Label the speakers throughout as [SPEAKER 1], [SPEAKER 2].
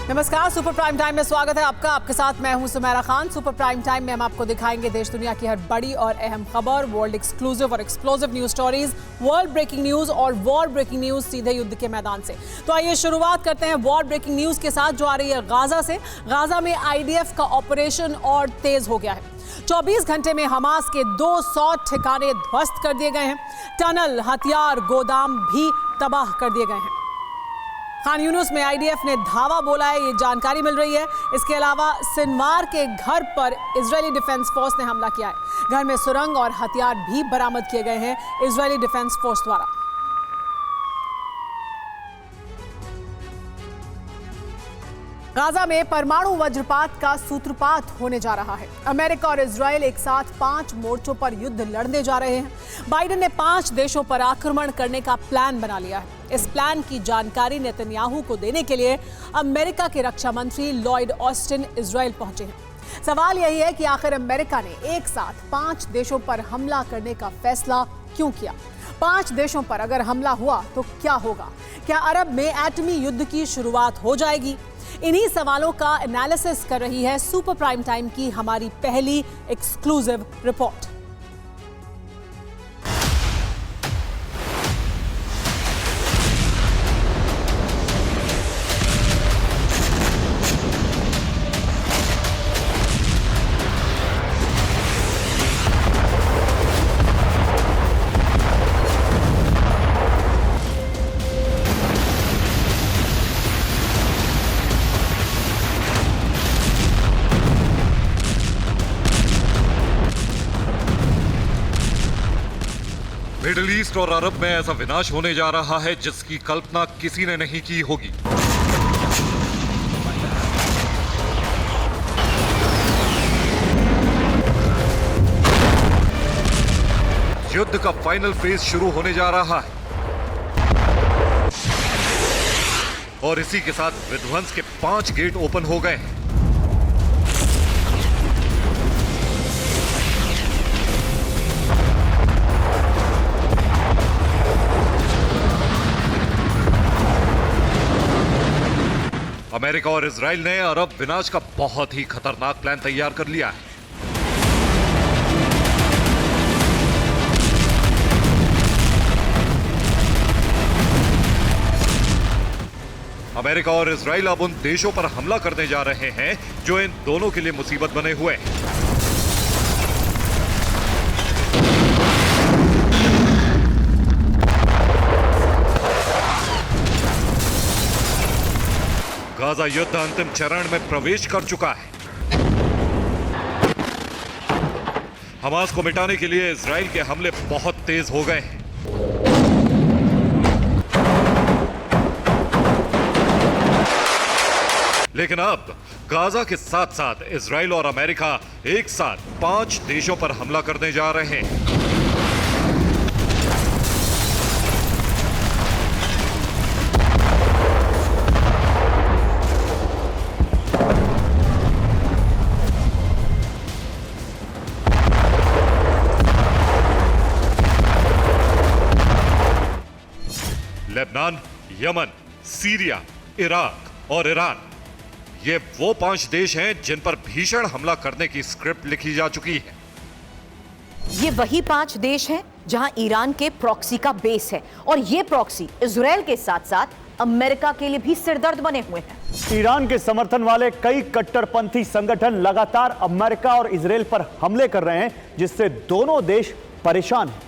[SPEAKER 1] नमस्कार, super prime time में स्वागत है आपका। आपके साथ मैं हूं Sumera Khan. Super prime time में हम आपको दिखाएंगे देश दुनिया की हर बड़ी और अहम खबर, वर्ल्ड एक्सक्लूसिव और explosive news stories, world breaking news और वॉर ब्रेकिंग न्यूज सीधे युद्ध के मैदान से। तो आइए शुरुआत करते हैं वॉर ब्रेकिंग न्यूज के साथ, जो आ रही है गाजा से। गाजा में आईडीएफ का ऑपरेशन और तेज हो गया है। 24 घंटे में हमास के 200 ठिकाने ध्वस्त कर दिए गए हैं। टनल, हथियार, गोदाम भी तबाह कर दिए गए हैं। खान यूनुस में आईडीएफ ने धावा बोला है, ये जानकारी मिल रही है। इसके अलावा सिनवार के घर पर इजरायली डिफेंस फोर्स ने हमला किया है। घर में सुरंग और हथियार भी बरामद किए गए हैं इजरायली डिफेंस फोर्स द्वारा। गाजा में परमाणु वज्रपात का सूत्रपात होने जा रहा है। अमेरिका और इजरायल एक साथ 5 मोर्चों पर युद्ध लड़ने जा रहे हैं। बाइडेन ने 5 देशों पर आक्रमण करने का प्लान बना लिया है। इस प्लान की जानकारी नेतन्याहू को देने के लिए अमेरिका के रक्षा मंत्री लॉयड ऑस्टिन इजरायल पहुंचे हैं। सवाल यही है कि आखिर अमेरिका ने एक साथ 5 देशों पर हमला करने का फैसला क्यों किया? 5 देशों पर अगर हमला हुआ तो क्या होगा? क्या अरब में एटमी युद्ध की शुरुआत हो जाएगी? इन्हीं सवालों का एनालिसिस कर रही है सुपर प्राइम टाइम की हमारी पहली एक्सक्लूसिव रिपोर्ट।
[SPEAKER 2] मिडिल ईस्ट और अरब में ऐसा विनाश होने जा रहा है जिसकी कल्पना किसी ने नहीं की होगी। युद्ध का फाइनल फेज शुरू होने जा रहा है और इसी के साथ विध्वंस के 5 गेट ओपन हो गए हैं। अमेरिका और इजराइल ने अरब विनाश का बहुत ही खतरनाक प्लान तैयार कर लिया है। अमेरिका और इजराइल अब उन देशों पर हमला करने जा रहे हैं जो इन दोनों के लिए मुसीबत बने हुए हैं। गाजा युद्ध अंतिम चरण में प्रवेश कर चुका है। हमास को मिटाने के लिए इजराइल के हमले बहुत तेज हो गए हैं। लेकिन अब गाजा के साथ साथ इजराइल और अमेरिका एक साथ 5 देशों पर हमला करने जा रहे हैं। लेबनान, यमन, सीरिया, इराक और ईरान, ये वो 5 देश हैं जिन पर भीषण हमला करने की स्क्रिप्ट लिखी जा चुकी है।
[SPEAKER 3] ये वही 5 देश हैं जहां ईरान के प्रॉक्सी का बेस है और ये प्रॉक्सी इजरायल के साथ साथ अमेरिका के लिए भी सिरदर्द बने हुए हैं।
[SPEAKER 4] ईरान के समर्थन वाले कई कट्टरपंथी संगठन लगातार अमेरिका और इजरायल पर हमले कर रहे हैं, जिससे दोनों देश परेशान हैं।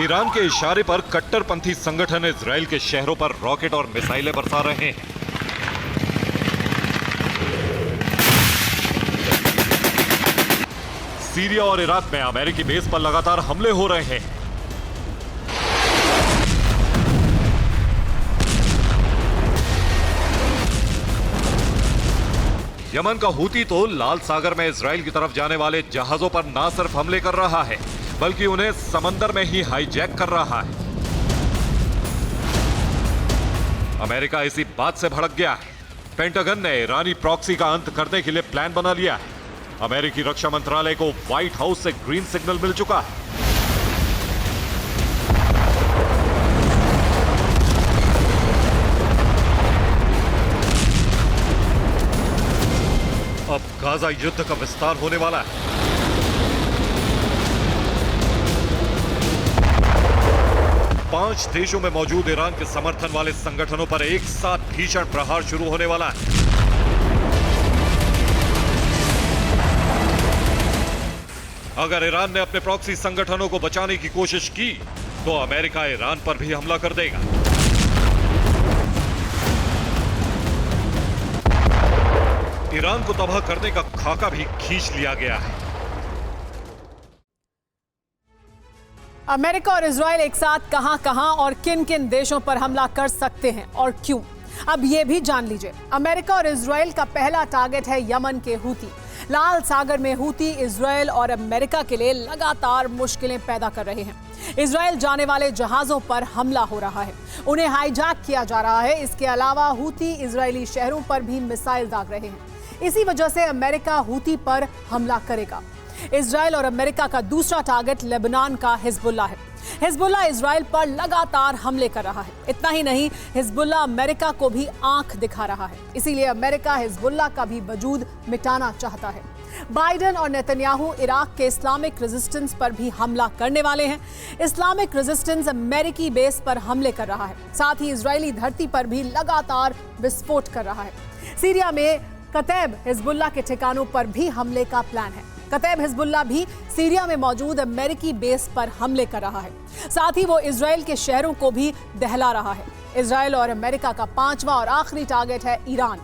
[SPEAKER 2] ईरान के इशारे पर कट्टरपंथी संगठन इजराइल के शहरों पर रॉकेट और मिसाइलें बरसा रहे हैं। सीरिया और इराक में अमेरिकी बेस पर लगातार हमले हो रहे हैं। यमन का हूती तो लाल सागर में इजराइल की तरफ जाने वाले जहाजों पर ना सिर्फ हमले कर रहा है बल्कि उन्हें समंदर में ही हाईजैक कर रहा है। अमेरिका इसी बात से भड़क गया है। पेंटागन ने ईरानी प्रॉक्सी का अंत करने के लिए प्लान बना लिया है। अमेरिकी रक्षा मंत्रालय को व्हाइट हाउस से ग्रीन सिग्नल मिल चुका है। गाजा युद्ध का विस्तार होने वाला है। पांच देशों में मौजूद ईरान के समर्थन वाले संगठनों पर एक साथ भीषण प्रहार शुरू होने वाला है। अगर ईरान ने अपने प्रॉक्सी संगठनों को बचाने की कोशिश की तो अमेरिका ईरान पर भी हमला कर देगा। ईरान को तबाह करने का खाका भी खींच लिया गया है।
[SPEAKER 1] अमेरिका और इजराइल एक साथ कहां-कहां और किन-किन देशों पर हमला कर सकते हैं और क्यों, अब यह भी जान लीजिए। अमेरिका और इजराइल का पहला टारगेट है यमन के हूती। लाल सागर में हूती इजराइल और अमेरिका के लिए लगातार मुश्किलें पैदा कर रहे हैं। इजराइल जाने वाले जहाजों पर हमला हो रहा है, उन्हें हाईजैक किया जा रहा है। इसके अलावा हूती इजरायली शहरों पर भी मिसाइल दाग रहे हैं। इसी वजह से अमेरिका हूती पर हमला करेगा। इजराइल और अमेरिका का दूसरा टारगेट लेबनान का हिजबुल्लाह है। हिजबुल्लाह इजराइल पर लगातार हमले कर रहा है। इतना ही नहीं, हिजबुल्लाह अमेरिका को भी आंख दिखा रहा है। इसीलिए अमेरिका हिजबुल्लाह का भी वजूद मिटाना चाहता है। बाइडेन और नेतन्याहू इराक के इस्लामिक रेजिस्टेंस पर भी हमला करने वाले हैं। इस्लामिक रेजिस्टेंस अमेरिकी बेस पर हमले कर रहा है, साथ ही इजरायली धरती पर भी लगातार विस्फोट कर रहा है। सीरिया में कतैब हिजबुल्लाह के ठिकानों पर भी हमले का प्लान है। कतैब हिजबुल्लाह भी सीरिया में मौजूद अमेरिकी बेस पर हमले कर रहा है। साथ ही वो इजराइल के शहरों को भी दहला रहा है। इजराइल और अमेरिका का पांचवा और आखिरी टारगेट है ईरान।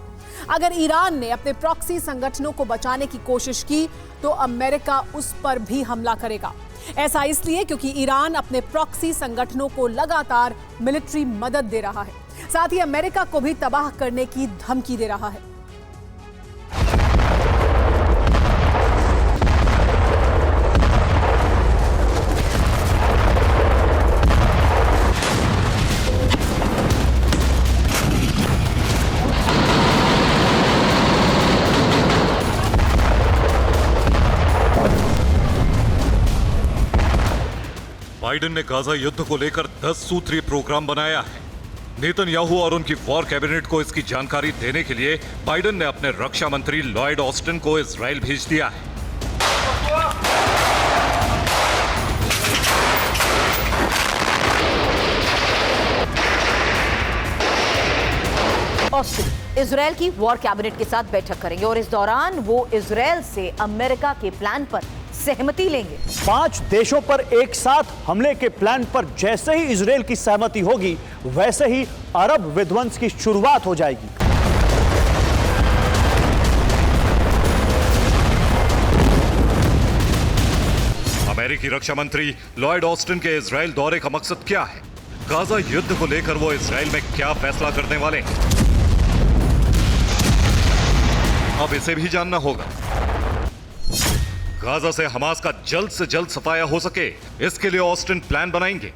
[SPEAKER 1] अगर ईरान ने अपने प्रॉक्सी संगठनों को बचाने की कोशिश की तो अमेरिका उस पर भी हमला करेगा। ऐसा इसलिए क्योंकि ईरान अपने प्रॉक्सी संगठनों को लगातार मिलिट्री मदद दे रहा है, साथ ही अमेरिका को भी तबाह करने की धमकी दे रहा है।
[SPEAKER 2] बाइडेन ने गाजा युद्ध को लेकर 10 सूत्रीय प्रोग्राम बनाया है। नेतन्याहू और उनकी वॉर कैबिनेट को इसकी जानकारी देने के लिए बाइडेन ने अपने रक्षा मंत्री लॉयड ऑस्टिन को इजराइल भेज दिया है।
[SPEAKER 3] ऑस्टिन इजराइल की वॉर कैबिनेट के साथ बैठक करेंगे और इस दौरान वो इजराइल से अमेरिका के प्लान पर सहमति लेंगे।
[SPEAKER 4] 5 देशों पर एक साथ हमले के प्लान पर जैसे ही इजराइल की सहमति होगी, वैसे ही अरब विध्वंस की शुरुआत हो जाएगी।
[SPEAKER 2] अमेरिकी रक्षा मंत्री लॉयड ऑस्टिन के इजराइल दौरे का मकसद क्या है? गाजा युद्ध को लेकर वो इजराइल में क्या फैसला करने वाले हैं? अब इसे भी जानना होगा। गाजा से हमास का जल्द से जल्द सफाया हो सके, इसके लिए ऑस्टिन प्लान बनाएंगे।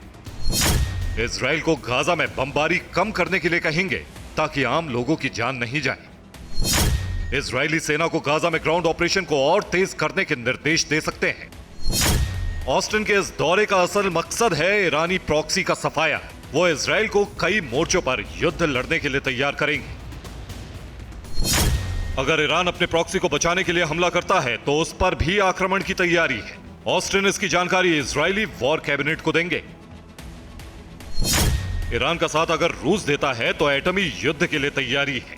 [SPEAKER 2] इजराइल को गाजा में बमबारी कम करने के लिए कहेंगे ताकि आम लोगों की जान नहीं जाए। इजरायली सेना को गाजा में ग्राउंड ऑपरेशन को और तेज करने के निर्देश दे सकते हैं। ऑस्टिन के इस दौरे का असल मकसद है ईरानी प्रॉक्सी का सफाया। वो इजराइल को कई मोर्चों पर युद्ध लड़ने के लिए तैयार करेंगे। अगर ईरान अपने प्रॉक्सी को बचाने के लिए हमला करता है तो उस पर भी आक्रमण की तैयारी है। ऑस्टिन इसकी जानकारी इजरायली वॉर कैबिनेट को देंगे। ईरान का साथ अगर रूस देता है तो एटमी युद्ध के लिए तैयारी है।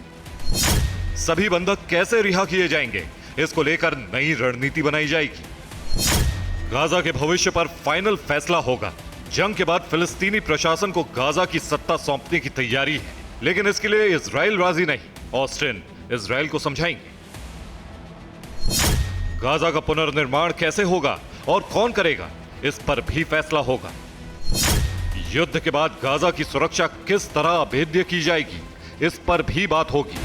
[SPEAKER 2] सभी बंधक कैसे रिहा किए जाएंगे, इसको लेकर नई रणनीति बनाई जाएगी। गाजा के भविष्य पर फाइनल फैसला होगा। जंग के बाद फिलिस्तीनी प्रशासन को गाजा की सत्ता सौंपने की तैयारी है, लेकिन इसके लिए इजराइल राजी नहीं। ऑस्टिन इजराइल को समझाएंगे। गाजा का पुनर्निर्माण कैसे होगा और कौन करेगा, इस पर भी फैसला होगा। युद्ध के बाद गाजा की सुरक्षा किस तरह अभेद्य की जाएगी, इस पर भी बात होगी।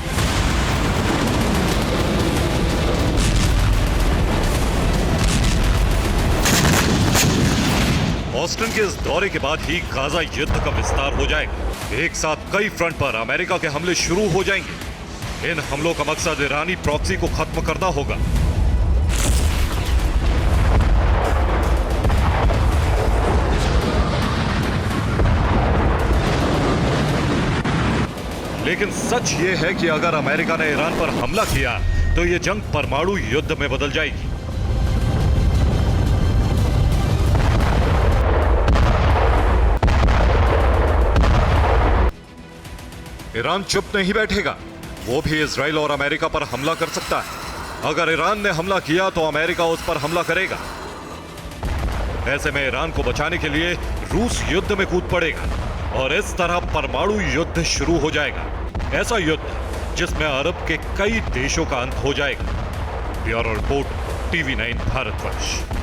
[SPEAKER 2] ऑस्टिन के इस दौरे के बाद ही गाजा युद्ध का विस्तार हो जाएगा। एक साथ कई फ्रंट पर अमेरिका के हमले शुरू हो जाएंगे। इन हमलों का मकसद ईरानी प्रॉक्सी को खत्म करना होगा। लेकिन सच ये है कि अगर अमेरिका ने ईरान पर हमला किया तो ये जंग परमाणु युद्ध में बदल जाएगी। ईरान चुप नहीं बैठेगा, वो भी इजराइल और अमेरिका पर हमला कर सकता है। अगर ईरान ने हमला किया तो अमेरिका उस पर हमला करेगा। ऐसे में ईरान को बचाने के लिए रूस युद्ध में कूद पड़ेगा और इस तरह परमाणु युद्ध शुरू हो जाएगा। ऐसा युद्ध जिसमें अरब के कई देशों का अंत हो जाएगा। Bureau report, TV9 Bharatvarsh.